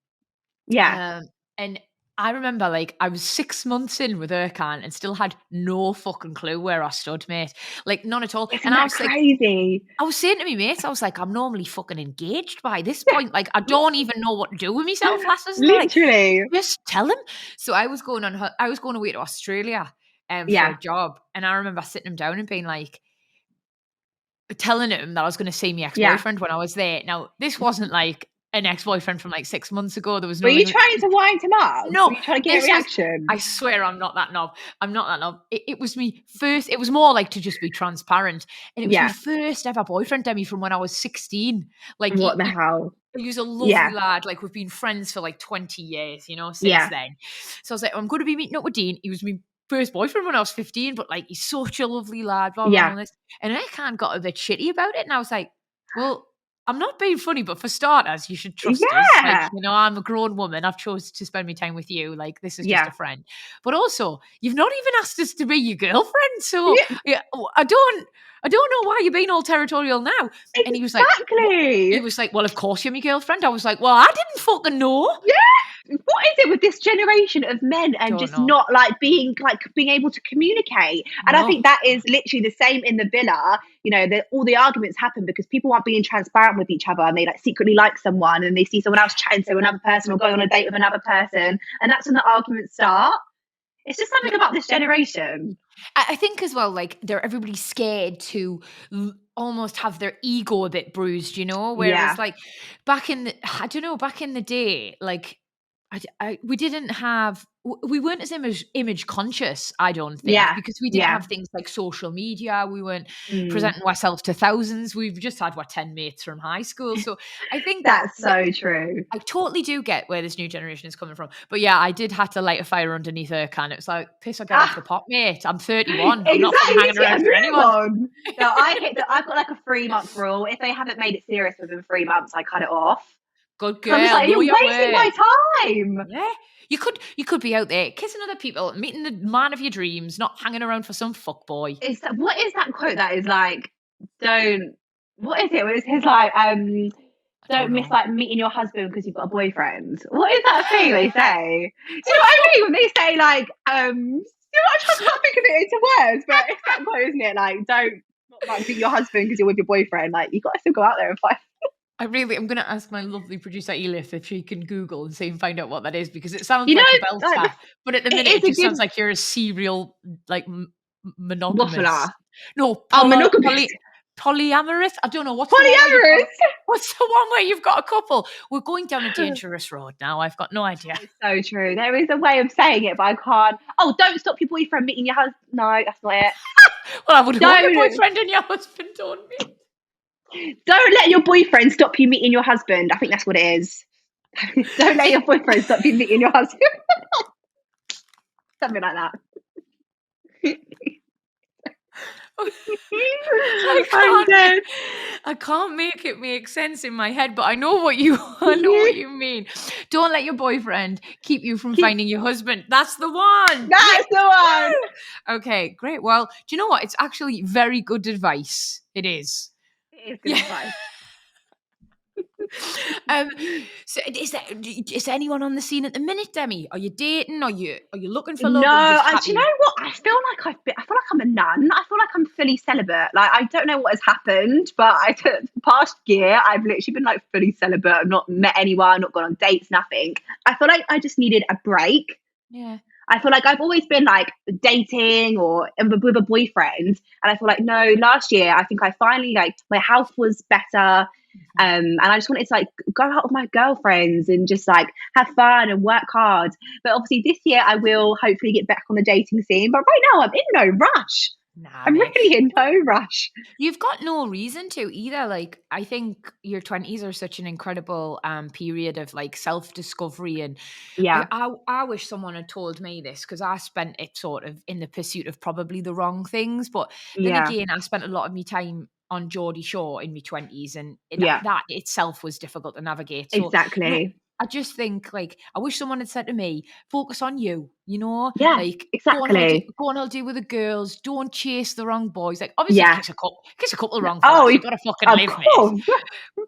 Yeah. And I remember, like, I was 6 months in with Erkan and still had no fucking clue where I stood, mate. Like, none at all. Isn't And I that was like, crazy? I was saying to me mates, I was like, I'm normally fucking engaged by this point. Like, I don't even know what to do with myself, lasses. And they're like, Literally. just tell him. So I was going away to Australia for a Yeah. job. And I remember sitting him down and being like, telling him that I was going to see my Yeah. ex-boyfriend when I was there. Now, this wasn't like an ex-boyfriend from like 6 months ago. There was Were you nothing. trying to wind him up? Were No, you trying to get a this was. reaction? I swear I'm not that knob. I'm not that knob. It was me first. It was more like to just be transparent, and it was my Yeah. first ever boyfriend, Demi, from when I was 16. Like What the hell? he was a lovely Yeah. lad. Like we've been friends for like 20 years, since Yeah. then. So I was like, I'm going to be meeting up with Dean. He was my first boyfriend when I was 15, but like he's such a lovely lad. Blah blah Yeah. blah. This. And I kind of got a bit shitty about it, and I was like, well. I'm not being funny, but for starters, you should trust us. Like, Yeah. I'm a grown woman. I've chosen to spend my time with you. Like, this is just Yeah. a friend. But also, you've not even asked us to be your girlfriend. So Yeah. yeah, I don't know why you're being all territorial now. And he was like, Exactly. well, of course you're my girlfriend. I was like, well, I didn't fucking know. Yeah. What is it with this generation of men and Don't just know. not being able to communicate? And I No. think that is literally the same in the villa. All the arguments happen because people aren't being transparent with each other, and they secretly like someone, and they see someone else chatting to another person or going on a date with another person, and that's when the arguments start. It's just something about this generation. I think as well, like everybody's scared to almost have their ego a bit bruised, Whereas Yeah. like back in the day, like we didn't have, we weren't as image conscious, I don't think, Yeah. because we didn't Yeah. have things like social media. We weren't Mm. presenting ourselves to thousands. We've just had 10 mates from high school. So I think That's that so true. I totally do get where this new generation is coming from. But yeah, I did have to light a fire underneath her can. It was like, piss or get off the pot, mate. I'm 31. I'm not fucking hanging around for anyone. No, I've got like a 3-month rule. If they haven't made it serious within 3 months, I cut it off. Good girl. I'm just like, know you're your wasting worth. my time. Yeah. You could be out there kissing other people, meeting the man of your dreams, not hanging around for some fuckboy. What is that quote that is like, what is it? It's like, don't miss meeting your husband because you've got a boyfriend. What is that thing they say? Do you know what I mean? When they say like, I can't think of it into words, but it's that quote, isn't it? Like, don't meet your husband because you're with your boyfriend. Like, you got to still go out there and fight. I'm going to ask my lovely producer Elif if she can Google and see and find out what that is, because it sounds like a belter, but at the minute it just sounds like you're a serial monogamous. Waffler. No, monogamous. Polyamorous. I don't know what's polyamorous. What's the one where you've got a couple? We're going down a dangerous road now. I've got no idea. It's so true. There is a way of saying it, but I can't. Oh, don't stop your boyfriend meeting your husband. No, that's not it. Well, I would hope your boyfriend and your husband don't meet. Don't let your boyfriend stop you meeting your husband. I think that's what it is. Don't let your boyfriend stop you meeting your husband. Something like that. I can't make it make sense in my head, but I know what you mean. Don't let your boyfriend keep you from finding your husband. That's the one. That's the one. Okay, great. Well, do you know what? It's actually very good advice. It is. It is good advice. So is there anyone on the scene at the minute, Demi? Are you dating? Are you looking for love? No, do you know what? I feel like I'm a nun. I feel like I'm fully celibate. Like, I don't know what has happened, but the past year I've literally been like fully celibate. I've not met anyone, not gone on dates, nothing. I feel like I just needed a break. Yeah. I feel like I've always been like dating or with a boyfriend, and I feel like no. Last year, I think I finally my health was better. And I just wanted to go out with my girlfriends and just have fun and work hard. But obviously this year I will hopefully get back on the dating scene. But right now I'm in no rush. Nah, I'm mate. really in no rush. You've got no reason to either. Like, I think your 20s are such an incredible period of like self-discovery. And Yeah, I wish someone had told me this, because I spent it sort of in the pursuit of probably the wrong things. But then yeah, again, I spent a lot of my time on Geordie Shore in my 20s, and yeah, that itself was difficult to navigate. So, you know, exactly. I just think, like, I wish someone had said to me, focus on you, you know, Yeah, like exactly. go on holiday with the girls, don't chase the wrong boys. Like, obviously Yeah. kiss a couple of wrong Oh, fellas. You gotta fucking of live, mate. course.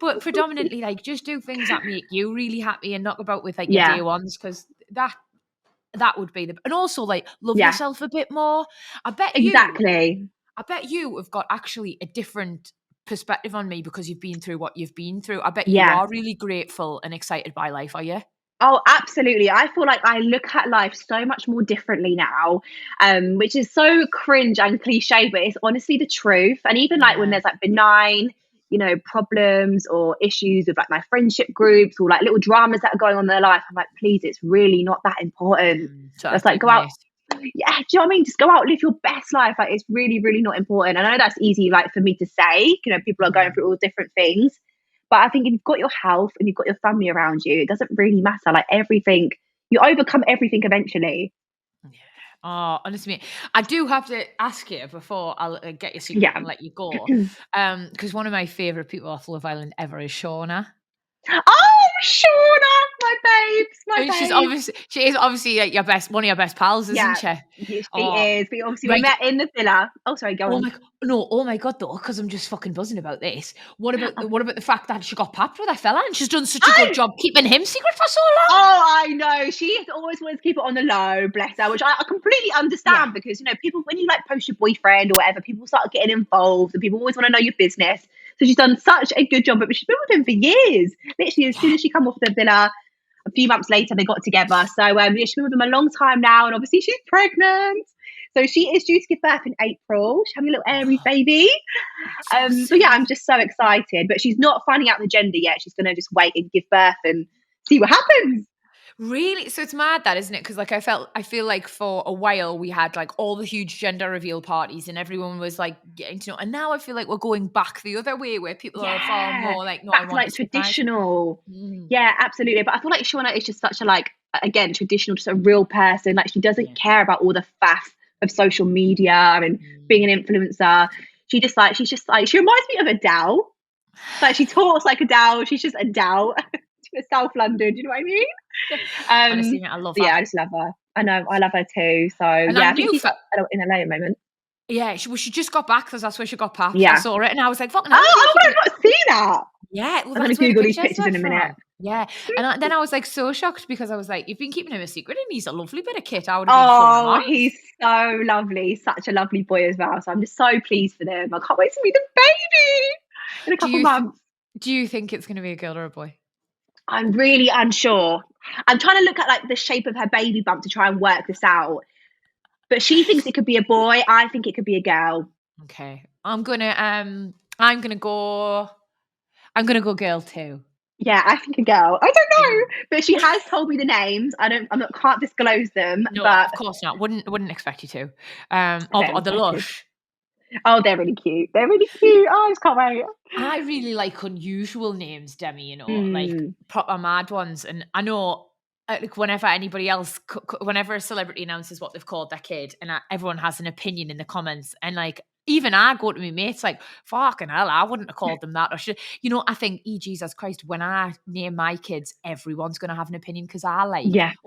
But predominantly, like, just do things that make you really happy and knock about with like your day Yeah, ones, because that would be the, and also like love yeah, yourself a bit more. I bet you exactly. I bet you have got actually a different perspective on me because you've been through what you've been through. I bet you Yeah. are really grateful and excited by life, are you? Oh, absolutely. I feel like I look at life so much more differently now, which is so cringe and cliche, but it's honestly the truth. And even like when Yeah. there's like benign, problems or issues with like my friendship groups or like little dramas that are going on in their life, I'm like, please, it's really not that important. So I Just like think, go out. mate. Yeah, do you know what I mean? Just go out, live your best life. Like it's really, really not important. I know that's easy, like for me to say. People are going through all different things, but I think if you've got your health and you've got your family around you, it doesn't really matter. Like everything, you overcome everything eventually. Yeah. Oh, honestly, I do have to ask you before I'll get your secret Yeah. and let you go. Because one of my favorite people off Love Island ever is Shauna. Oh, Shauna, my babes, my And babes. she is obviously like one of your best pals, isn't Yeah, she? yes, she Oh, is. But obviously, we right. met in the villa. Oh, sorry, go Oh on. my no, oh my god though, because I'm just fucking buzzing about this. Oh, What about the fact that she got papped with that fella and she's done such a good oh, job keeping him secret for so long? oh, I know. She has always wanted to keep it on the low, bless her, which I completely Yeah. understand because, people, when you like post your boyfriend or whatever, people start getting involved and people always want to know your business. So she's done such a good job, but she's been with him for years. Literally, as soon Yeah. as she come off the villa, a few months later, they got together. So yeah, she's been with him a long time now, and obviously she's pregnant. So she is due to give birth in April. She's having a little Aries baby. So So yeah, I'm sweet. just so excited. But she's not finding out the gender yet. She's going to just wait and give birth and see what happens. Really? So it's mad that, isn't it? Because like I feel like for a while we had like all the huge gender reveal parties and everyone was like getting to know. And now I feel like we're going back the other way where people are far Yeah, more like, no, I back to want a like surprise. traditional. Mm, Yeah, absolutely. But I feel like Shauna is just such a like again traditional, just a real person. Like she yeah. doesn't care about all the faff of social media and being Mm. an influencer. She's just like she reminds me of Adele. Like she talks like Adele. She's just Adele. South London. Do you know what I mean? Honestly, mate, I love Yeah, her. I just love her. I know, I love her too. So And I yeah, I think knew she's in LA at the moment. yeah, she just got back because that's where she got papped. I Yeah. saw it and I was like, fucking hell, you've been Oh, keeping I've not seen that. yeah, well, I'm gonna that's where the Google these pictures pictures are in a minute. from. Yeah. And then I was like so shocked because I was like, you've been keeping him a secret and he's a lovely bit of kit. I would have been throwing him Oh, off. he's so lovely. Such a lovely boy as well. So I'm just so pleased for them. I can't wait to meet the baby in a Do couple you th- months. do you think it's going to be a girl or a boy? I'm really unsure. I'm trying to look at like the shape of her baby bump to try and work this out. But she thinks it could be a boy. I think it could be a girl. Okay. I'm gonna go girl too. Yeah, I think a girl. I don't I know, think but she has told me the names. I'm not can't disclose them, no, but of course not. Wouldn't expect you to. okay, Or I'm the excited. lush. Oh, they're really cute. They're really cute. Oh, I just can't wait. I really like unusual names, Demi, like Mm, proper mad ones. And I know, like, whenever anybody else, whenever a celebrity announces what they've called their kid, and everyone has an opinion in the comments, and like, even I go to my mates, like, fucking hell, I wouldn't have called them that. Or should, I think, Jesus Christ, when I name my kids, everyone's going to have an opinion because yeah. I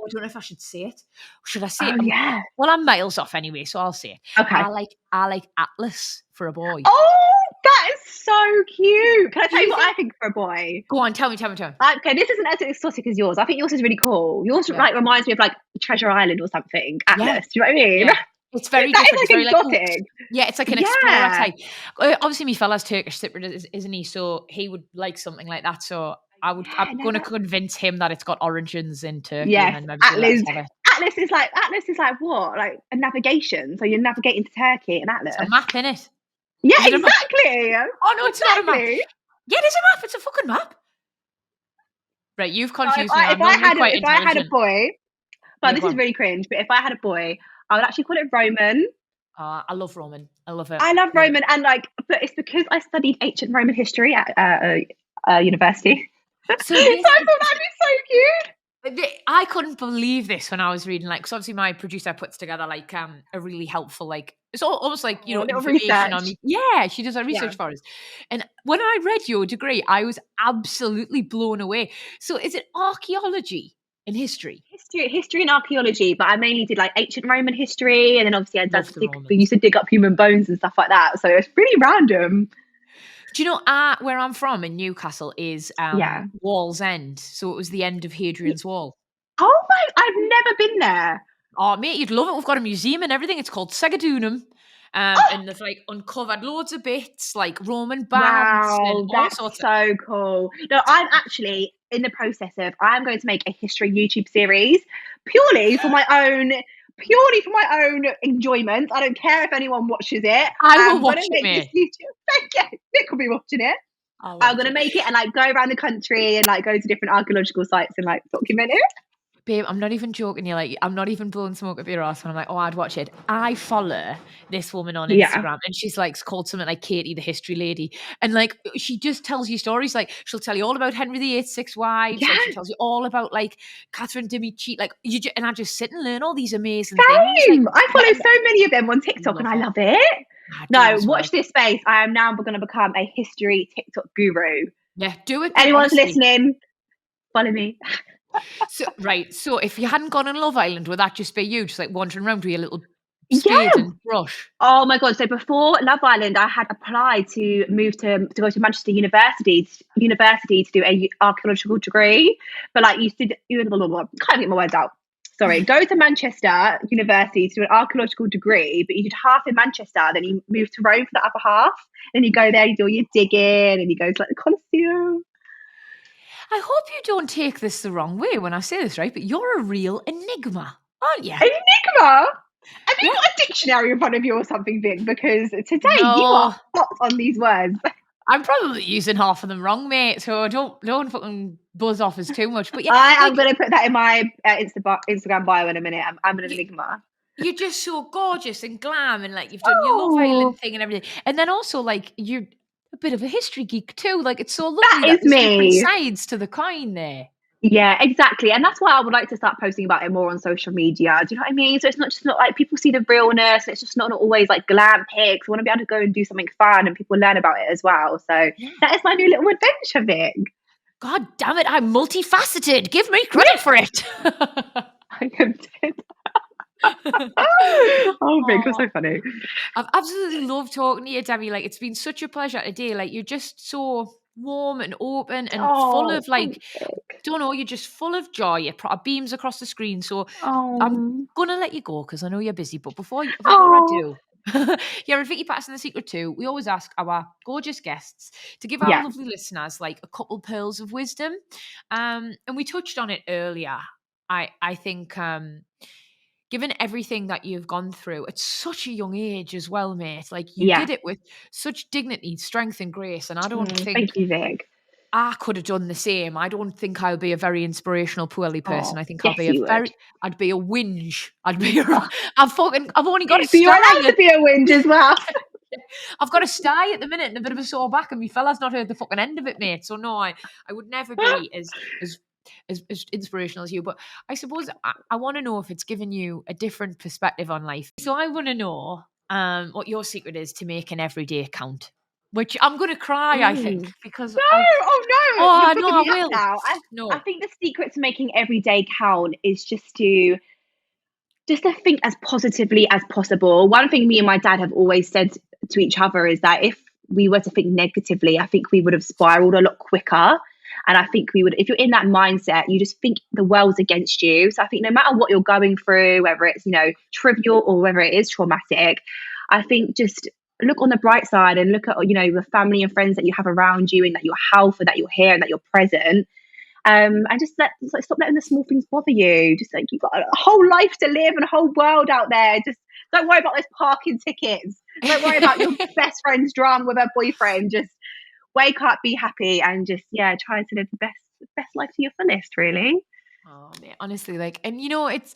don't know if I should say it. Should I say Oh, it? yeah. Well, I'm miles off anyway, so I'll say it. Okay. I like Atlas for a boy. Oh, that is so cute. Can I Do tell you you what I think? think for a boy? Go on, tell me, tell me, tell me. Okay, this isn't as exotic as yours. I think yours is really cool. Yours Yeah. like reminds me of like Treasure Island or something. Yeah. Atlas. Do you know what I mean? Yeah. It's very That different. is It's like very like, ooh, exotic. yeah, it's like an explorer Yeah. type. Obviously, my fella's Turkish cypriot, isn't he? So he would like something like that. So I'm Yeah, no, going to that convince him that it's got origins in Turkey, and yes. then maybe he'll let us Atlas. have it. Atlas is like what? Like a navigation. So you're navigating to Turkey in It's a Atlas. map, innit? Yeah, Is it a map? exactly. Oh no, it's not a map. Exactly. Yeah, it is a map. It's a fucking map. Right, you've So if confused me. I I'm normally quite if I had a intelligent. boy, well, Yeah, this go is on. really cringe, but if I had a boy, I would actually call it Roman. I love Roman. I love it. I love Love Roman, and like, but it's because I studied ancient Roman history at university. it. So So I this thought that'd be so cute. I couldn't believe this when I was reading, like, because obviously my producer puts together like a really helpful, like, it's almost like, Oh, little information on research. me. Yeah, she does our Yeah. research for us. And when I read your degree, I was absolutely blown away. So is it archaeology and history? History and archaeology, but I mainly did like ancient Roman history, and then obviously Love the we used Romans. to dig up human bones and stuff like that. So it's pretty random. Do you know where I'm from in Newcastle is Yeah. Wall's End. So it was the end of Hadrian's Wall. Oh my! I've never been there. Oh, mate, you'd love it. We've got a museum and everything. It's called Segadunum. Oh, And they've like uncovered loads of bits, like Roman baths and wow, all that's sorts of. so cool. No, I'm actually in the process of I'm going to make a history YouTube series purely for my own enjoyment. I don't care if anyone watches it. I will I'm gonna watch it, make this mate. YouTube. Yeah, Nick will be watching it. I'll I'm watch gonna it. make it and like go around the country and like go to different archaeological sites and like document it. Babe, I'm not even joking. You're like, I'm not even blowing smoke up your ass when I'm like, oh, I'd watch it. I follow this woman on Yeah. Instagram and she's like called something like Katie the History Lady. And like she just tells you stories. Like she'll tell you all about Henry VIII's 6 wives. Like she Yeah. tells you all about like Catherine Demi cheat. Like and I just sit and learn all these amazing things. Like Same. I follow so many of them on TikTok and love I her. love it. I do No, as well. watch this space. I am now going to become a history TikTok guru. Yeah, do it, babe. Anyone's Honestly. listening, follow me. So if you hadn't gone on Love Island, would that just be you just like wandering around with your little Yeah. spade and brush? Oh my god. So before Love Island, I had applied to move to go to Manchester University to do a archaeological degree. But like can't get my words out. Sorry, go to Manchester University to do an archaeological degree, but you did half in Manchester, then you move to Rome for the other half. Then you go there, you do all your digging, and you go to like the Colosseum. I hope you don't take this the wrong way when I say this, right? But you're a real enigma, aren't you? Enigma? Have you Yeah. got a dictionary in front of you or something, Vic? Because today you No, are hot on these words. I'm probably using half of them wrong, mate. So don't fucking buzz off as too much. But yeah, I am like going to put that in my Instagram bio in a minute. I'm an you, enigma. you're just so gorgeous and glam, and like you've done your Love Oh, Island thing and everything, and then also like you're a bit of a history geek too. Like it's so that lovely that is there's different me. sides to the coin there. Yeah, exactly. And that's why I would like to start posting about it more on social media. Do you know what I mean? So it's not like people see the realness. It's just not always like glam pics. I want to be able to go and do something fun and people learn about it as well. So Yeah. that is my new little adventure, Vic. God damn it, I'm multifaceted. Give me credit for it. I am dead. Oh, Vic, you're Aw. so funny. I've absolutely loved talking to you, Demi. Like, it's been such a pleasure today. Like, you're just so warm and open and full Oh, of, like, thanks, Vic. don't know, you're just full of joy. It beams across the screen. So I'm Oh, gonna let you go because I know you're busy. But before I oh, do, yeah, with Vicky Pattison the Secret too, we always ask our gorgeous guests to give our yeah, lovely listeners like a couple pearls of wisdom. And we touched on it earlier. I think given everything that you've gone through at such a young age as well, mate, like you yeah. did it with such dignity, strength, and grace. And I don't think Thank you, Vic. I could have done the same. I don't think I'll be a very inspirational poorly person. Oh, I think yes, you would. I'd be a whinge. I'd be Oh, I've only got a but you're sty. allowed to be a whinge as well. I've got a sty at the minute and a bit of a sore back, and my fella's not heard the fucking end of it, mate. So no, I would never be as inspirational as you. But I suppose I want to know if it's given you a different perspective on life. So I want to know what your secret is to making every day count. Which I'm gonna cry, I Ooh. think, because No, I've oh no, you're oh no, picking I me up will. now. I No. think the secret to making every day count is just to think as positively as possible. One thing me and my dad have always said to each other is that if we were to think negatively, I think we would have spiraled a lot quicker. And I think we would, if you're in that mindset, you just think the world's against you. So I think no matter what you're going through, whether it's, trivial or whether it is traumatic, I think just look on the bright side and look at, the family and friends that you have around you and that your health and that you're here and that you're present. And just stop letting the small things bother you. Just like you've got a whole life to live and a whole world out there. Just don't worry about those parking tickets. Don't worry about your best friend's drama with her boyfriend. Just wake up, be happy, and just try to live the best life to your fullest. Really. Oh man, honestly, like, and it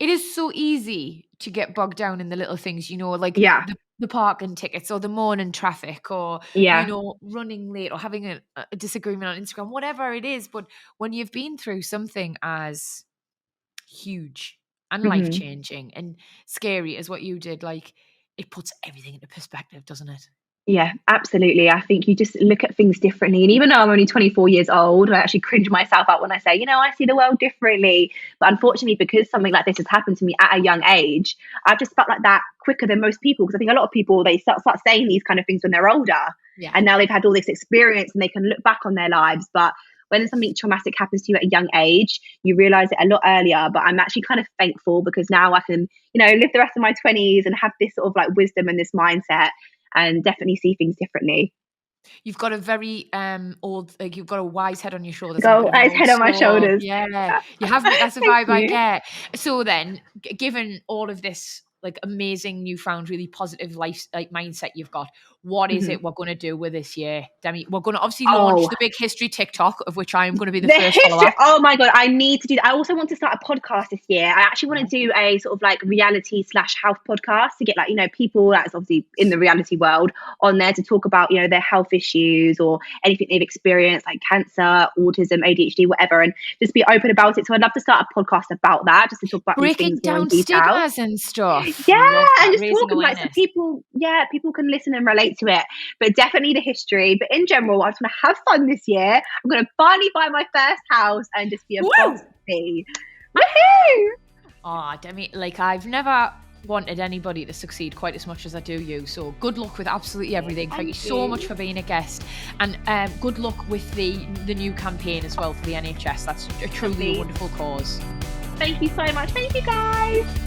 is so easy to get bogged down in the little things, like Yeah. the parking tickets or the morning traffic or, Yeah. running late or having a disagreement on Instagram, whatever it is. But when you've been through something as huge and life Mhm. changing and scary as what you did, like, it puts everything into perspective, doesn't it? Yeah, absolutely. I think you just look at things differently. And even though I'm only 24 years old, I actually cringe myself out when I say, I see the world differently. But unfortunately, because something like this has happened to me at a young age, I've just felt like that quicker than most people. Because I think a lot of people, they start saying these kind of things when they're older. Yeah. And now they've had all this experience and they can look back on their lives. But when something traumatic happens to you at a young age, you realize it a lot earlier. But I'm actually kind of thankful because now I can, live the rest of my 20s and have this sort of like wisdom and this mindset and definitely see things differently. You've got a very old, like, you've got a wise head on your shoulders and a bit Go of an eyes old head on my soul. shoulders. Yeah, you have. That's the Thank vibe I you. get. So then, given all of this, like, amazing, newfound, really positive life, like, mindset you've got, what is Mhm. it we're going to do with this year, Demi? We're going to obviously launch Oh, the big history TikTok, of which I am going to be the the first history. follower. Oh my God, I need to do that. I also want to start a podcast this year. I actually want to do a sort of like reality / health podcast to get, like, people that's obviously in the reality world on there to talk about, their health issues or anything they've experienced, like cancer, autism, ADHD, whatever, and just be open about it. So I'd love to start a podcast about that, just to talk about these things Breaking more in down detail. stigmas and stuff. Yeah, Love and that. just Raising talking like so awareness. people can listen and relate to it. But definitely the history. But in general, I just want to have fun this year. I'm going to finally buy my first house and just be a boss Woo! bee. Woohoo! Oh, Demi, like, I've never wanted anybody to succeed quite as much as I do you. So good luck with absolutely everything. Thank you so much for being a guest, and good luck with the new campaign as well for the NHS. That's a truly wonderful cause. Thank you so much. Thank you, guys.